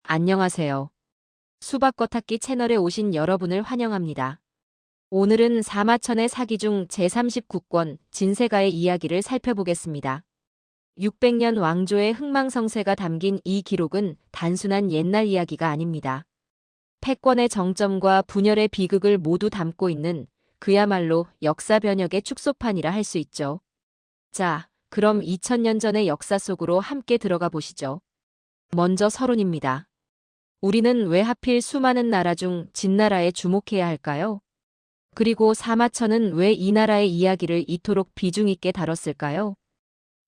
안녕하세요. 수박 겉핥기 채널에 오신 여러분을 환영합니다. 오늘은 사마천의 사기 중 제39권 진세가의 이야기를 살펴보겠습니다. 600년 왕조의 흥망성쇠가 담긴 이 기록은 단순한 옛날 이야기가 아닙니다. 패권의 정점과 분열의 비극을 모두 담고 있는 그야말로 역사 변혁의 축소판이라 할 수 있죠. 자, 그럼 2000년 전의 역사 속으로 함께 들어가 보시죠. 먼저 서론입니다. 우리는 왜 하필 수많은 나라 중 진나라에 주목해야 할까요? 그리고 사마천은 왜 이 나라의 이야기를 이토록 비중 있게 다뤘을까요?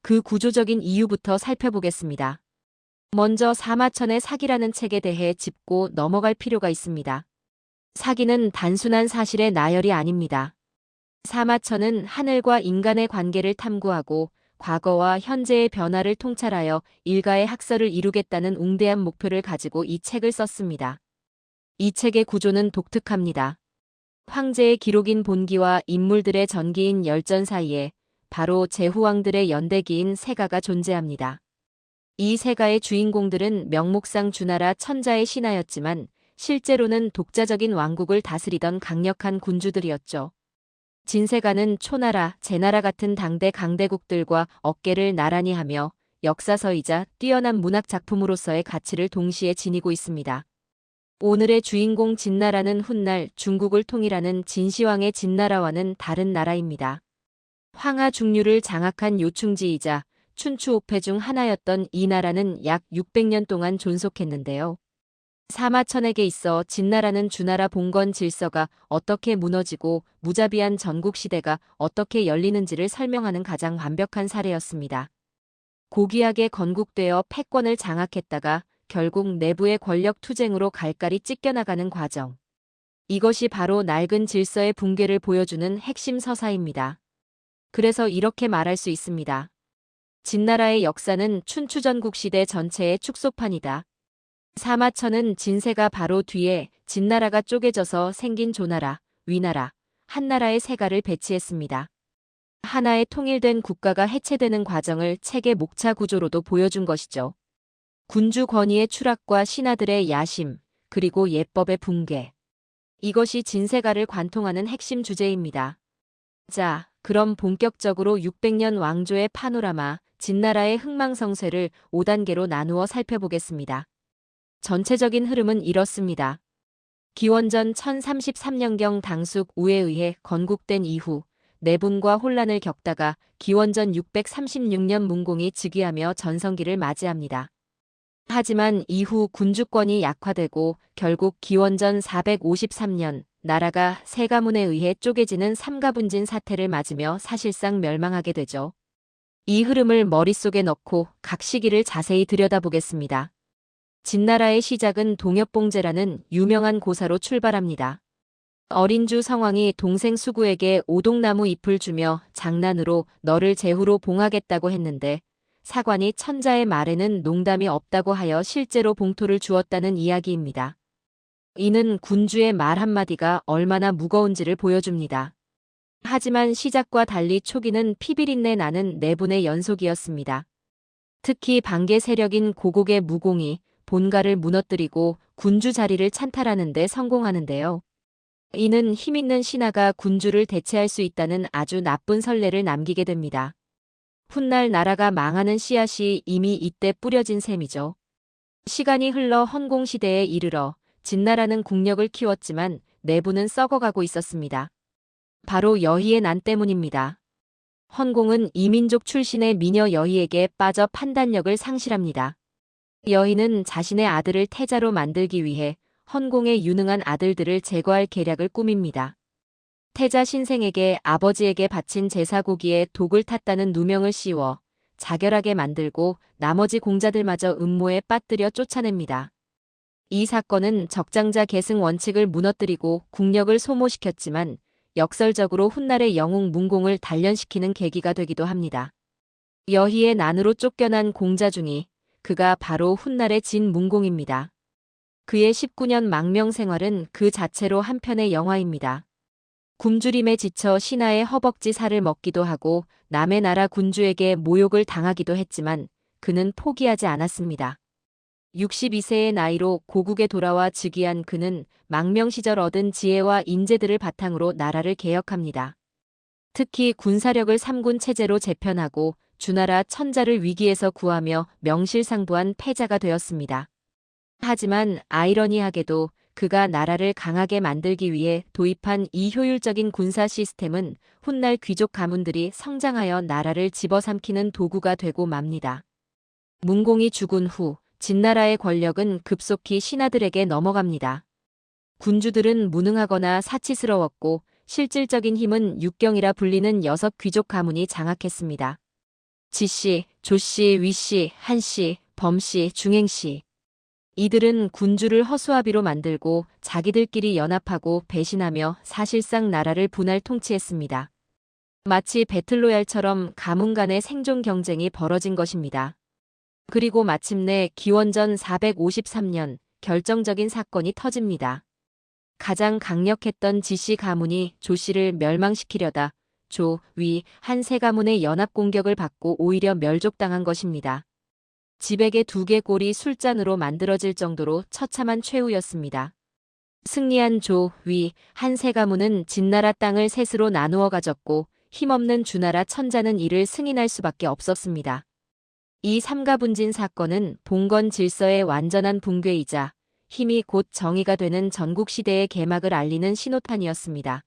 그 구조적인 이유부터 살펴보겠습니다. 먼저 사마천의 사기라는 책에 대해 짚고 넘어갈 필요가 있습니다. 사기는 단순한 사실의 나열이 아닙니다. 사마천은 하늘과 인간의 관계를 탐구하고 과거와 현재의 변화를 통찰하여 일가의 학설을 이루겠다는 웅대한 목표를 가지고 이 책을 썼습니다. 이 책의 구조는 독특합니다. 황제의 기록인 본기와 인물들의 전기인 열전 사이에 바로 제후왕들의 연대기인 세가가 존재합니다. 이 세가의 주인공들은 명목상 주나라 천자의 신하였지만 실제로는 독자적인 왕국을 다스리던 강력한 군주들이었죠. 진세가는 초나라, 제나라 같은 당대 강대국들과 어깨를 나란히 하며 역사서이자 뛰어난 문학 작품으로서의 가치를 동시에 지니고 있습니다. 오늘의 주인공 진나라는 훗날 중국을 통일하는 진시황의 진나라와는 다른 나라입니다. 황하 중류를 장악한 요충지이자 춘추5패 중 하나였던 이 나라는 약 600년 동안 존속했는데요. 사마천에게 있어 진나라는 주나라 봉건 질서가 어떻게 무너지고 무자비한 전국시대가 어떻게 열리는지를 설명하는 가장 완벽한 사례였습니다. 고귀하게 건국되어 패권을 장악했다가 결국 내부의 권력 투쟁으로 갈갈이 찢겨나가는 과정. 이것이 바로 낡은 질서의 붕괴를 보여주는 핵심 서사입니다. 그래서 이렇게 말할 수 있습니다. 진나라의 역사는 춘추전국시대 전체의 축소판이다. 사마천은 진세가 바로 뒤에 진나라가 쪼개져서 생긴 조나라, 위나라, 한나라의 세가를 배치했습니다. 하나의 통일된 국가가 해체되는 과정을 책의 목차 구조로도 보여준 것이죠. 군주 권위의 추락과 신하들의 야심, 그리고 예법의 붕괴. 이것이 진세가를 관통하는 핵심 주제입니다. 자, 그럼 본격적으로 600년 왕조의 파노라마, 진나라의 흥망성쇠를 5단계로 나누어 살펴보겠습니다. 전체적인 흐름은 이렇습니다. 기원전 1033년경 당숙 우에 의해 건국된 이후 내분과 혼란을 겪다가 기원전 636년 문공이 즉위하며 전성기를 맞이합니다. 하지만 이후 군주권이 약화되고 결국 기원전 453년 나라가 세 가문에 의해 쪼개지는 삼가분진 사태를 맞으며 사실상 멸망하게 되죠. 이 흐름을 머릿속에 넣고 각 시기를 자세히 들여다보겠습니다. 진나라의 시작은 동엽봉제라는 유명한 고사로 출발합니다. 어린 주 성왕이 동생 수구에게 오동나무 잎을 주며 장난으로 너를 제후로 봉하겠다고 했는데 사관이 천자의 말에는 농담이 없다고 하여 실제로 봉토를 주었다는 이야기입니다. 이는 군주의 말 한마디가 얼마나 무거운지를 보여줍니다. 하지만 시작과 달리 초기는 피비린내 나는 내분의 연속이었습니다. 특히 반개 세력인 고국의 무공이 본가를 무너뜨리고 군주 자리를 찬탈하는 데 성공하는데요. 이는 힘있는 신하가 군주를 대체할 수 있다는 아주 나쁜 선례를 남기게 됩니다. 훗날 나라가 망하는 씨앗이 이미 이때 뿌려진 셈이죠. 시간이 흘러 헌공시대에 이르러 진나라는 국력을 키웠지만 내부는 썩어가고 있었습니다. 바로 여희의 난 때문입니다. 헌공은 이민족 출신의 미녀 여희에게 빠져 판단력을 상실합니다. 여희는 자신의 아들을 태자로 만들기 위해 헌공의 유능한 아들들을 제거할 계략을 꾸밉니다. 태자 신생에게 아버지에게 바친 제사고기에 독을 탔다는 누명을 씌워 자결하게 만들고 나머지 공자들마저 음모에 빠뜨려 쫓아냅니다. 이 사건은 적장자 계승 원칙을 무너뜨리고 국력을 소모시켰지만 역설적으로 훗날의 영웅 문공을 단련시키는 계기가 되기도 합니다. 여희의 난으로 쫓겨난 공자 중이 그가 바로 훗날의 진문공입니다. 그의 19년 망명 생활은 그 자체로 한 편의 영화입니다. 굶주림에 지쳐 신하의 허벅지 살을 먹기도 하고 남의 나라 군주에게 모욕을 당하기도 했지만 그는 포기하지 않았습니다. 62세의 나이로 고국에 돌아와 즉위한 그는 망명 시절 얻은 지혜와 인재들을 바탕으로 나라를 개혁합니다. 특히 군사력을 3군 체제로 재편하고 주나라 천자를 위기에서 구하며 명실상부한 패자가 되었습니다. 하지만 아이러니하게도 그가 나라를 강하게 만들기 위해 도입한 이 효율적인 군사 시스템은 훗날 귀족 가문들이 성장하여 나라를 집어삼키는 도구가 되고 맙니다. 문공이 죽은 후 진나라의 권력은 급속히 신하들에게 넘어갑니다. 군주들은 무능하거나 사치스러웠고 실질적인 힘은 육경이라 불리는 6 귀족 가문이 장악했습니다. 지씨, 조씨, 위씨, 한씨, 범씨, 중행씨. 이들은 군주를 허수아비로 만들고 자기들끼리 연합하고 배신하며 사실상 나라를 분할 통치했습니다. 마치 배틀로얄처럼 가문 간의 생존 경쟁이 벌어진 것입니다. 그리고 마침내 기원전 453년 결정적인 사건이 터집니다. 가장 강력했던 지씨 가문이 조씨를 멸망시키려다 조, 위, 한 세 가문의 연합 공격을 받고 오히려 멸족당한 것입니다. 지백의 2개 골이 술잔으로 만들어질 정도로 처참한 최후였습니다. 승리한 조, 위, 한 세 가문은 진나라 땅을 셋으로 나누어 가졌고 힘없는 주나라 천자는 이를 승인할 수밖에 없었습니다. 이 삼가분진 사건은 봉건 질서의 완전한 붕괴이자 힘이 곧 정의가 되는 전국시대의 개막을 알리는 신호탄이었습니다.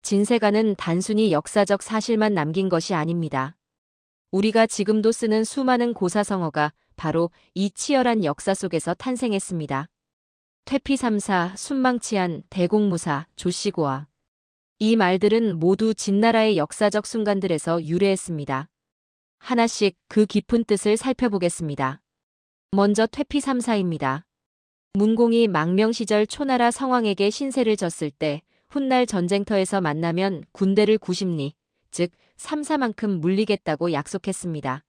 진세가는 단순히 역사적 사실만 남긴 것이 아닙니다. 우리가 지금도 쓰는 수많은 고사성어가 바로 이 치열한 역사 속에서 탄생했습니다. 퇴피삼사, 순망치한, 대공무사, 조씨고아. 이 말들은 모두 진나라의 역사적 순간들에서 유래했습니다. 하나씩 그 깊은 뜻을 살펴보겠습니다. 먼저 퇴피삼사입니다. 문공이 망명 시절 초나라 성왕에게 신세를 졌을 때 훗날 전쟁터에서 만나면 군대를 90리, 즉 3사만큼 물리겠다고 약속했습니다.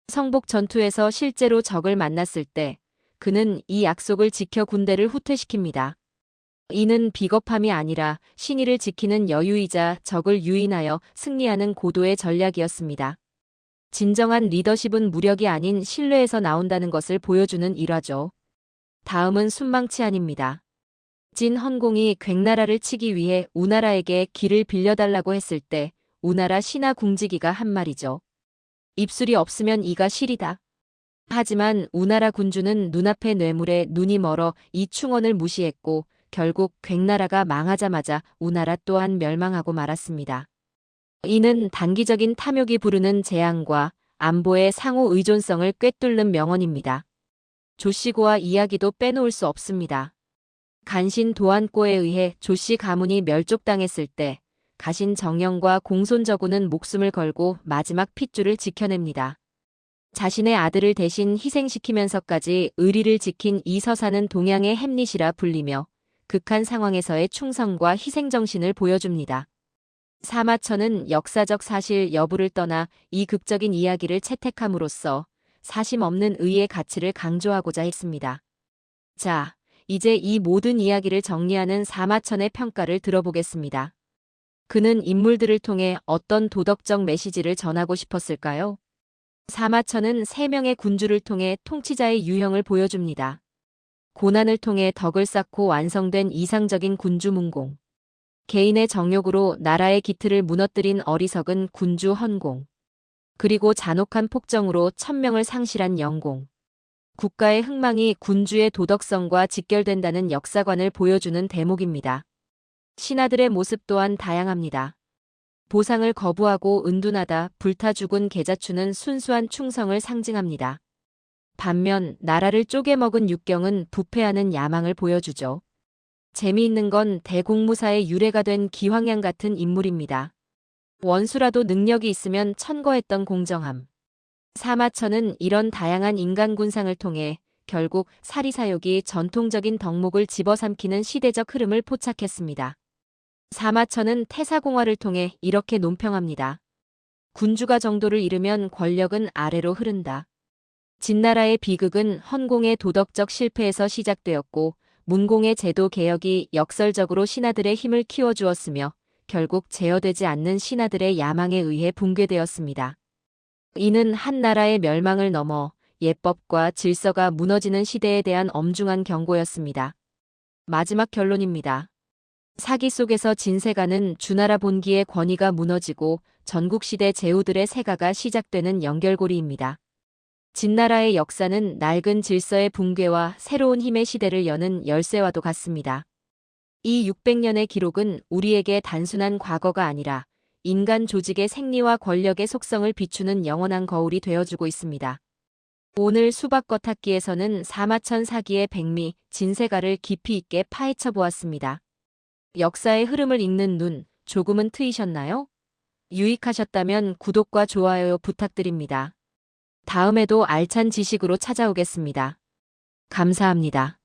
성복 전투에서 실제로 적을 만났을 때 그는 이 약속을 지켜 군대를 후퇴시킵니다. 이는 비겁함이 아니라 신의를 지키는 여유이자 적을 유인하여 승리하는 고도의 전략이었습니다. 진정한 리더십은 무력이 아닌 신뢰에서 나온다는 것을 보여주는 일화죠. 다음은 순망치한입니다. 진 헌공이 괭나라를 치기 위해 우나라에게 길을 빌려달라고 했을 때 우나라 신하 궁지기가 한 말이죠. 입술이 없으면 이가 시리다. 하지만 우나라 군주는 눈앞의 뇌물에 눈이 멀어 이 충언을 무시했고 결국 괭나라가 망하자마자 우나라 또한 멸망하고 말았습니다. 이는 단기적인 탐욕이 부르는 재앙과 안보의 상호 의존성을 꿰뚫는 명언입니다. 조씨고아 이야기도 빼놓을 수 없습니다. 간신 도안꼬에 의해 조씨 가문이 멸족당했을 때 가신 정영과 공손저구는 목숨을 걸고 마지막 핏줄을 지켜냅니다. 자신의 아들을 대신 희생시키면서까지 의리를 지킨 이 서사는 동양의 햄릿이라 불리며 극한 상황에서의 충성과 희생정신을 보여줍니다. 사마천은 역사적 사실 여부를 떠나 이 극적인 이야기를 채택함으로써 사심 없는 의의 가치를 강조하고자 했습니다. 자, 이제 이 모든 이야기를 정리하는 사마천의 평가를 들어보겠습니다. 그는 인물들을 통해 어떤 도덕적 메시지를 전하고 싶었을까요? 사마천은 3명의 군주를 통해 통치자의 유형을 보여줍니다. 고난을 통해 덕을 쌓고 완성된 이상적인 군주 문공. 개인의 정욕으로 나라의 기틀을 무너뜨린 어리석은 군주 헌공. 그리고 잔혹한 폭정으로 1000명을 상실한 영공. 국가의 흥망이 군주의 도덕성과 직결된다는 역사관을 보여주는 대목입니다. 신하들의 모습 또한 다양합니다. 보상을 거부하고 은둔하다 불타 죽은 계자추는 순수한 충성을 상징합니다. 반면 나라를 쪼개먹은 육경은 부패하는 야망을 보여주죠. 재미있는 건 대공무사의 유래가 된 기황양 같은 인물입니다. 원수라도 능력이 있으면 천거했던 공정함. 사마천은 이런 다양한 인간 군상을 통해 결국 사리사욕이 전통적인 덕목을 집어삼키는 시대적 흐름을 포착했습니다. 사마천은 태사공화를 통해 이렇게 논평합니다. 군주가 정도를 잃으면 권력은 아래로 흐른다. 진나라의 비극은 헌공의 도덕적 실패에서 시작되었고 문공의 제도 개혁이 역설적으로 신하들의 힘을 키워주었으며 결국 제어되지 않는 신하들의 야망에 의해 붕괴되었습니다. 이는 한 나라의 멸망을 넘어 예법과 질서가 무너지는 시대에 대한 엄중한 경고였습니다. 마지막 결론입니다. 사기 속에서 진세가는 주나라 본기의 권위가 무너지고 전국시대 제후들의 세가가 시작되는 연결고리입니다. 진나라의 역사는 낡은 질서의 붕괴와 새로운 힘의 시대를 여는 열쇠와도 같습니다. 이 600년의 기록은 우리에게 단순한 과거가 아니라 인간 조직의 생리와 권력의 속성을 비추는 영원한 거울이 되어주고 있습니다. 오늘 수박 겉핥기에서는 사마천 사기의 백미, 진세가를 깊이 있게 파헤쳐 보았습니다. 역사의 흐름을 읽는 눈, 조금은 트이셨나요? 유익하셨다면 구독과 좋아요 부탁드립니다. 다음에도 알찬 지식으로 찾아오겠습니다. 감사합니다.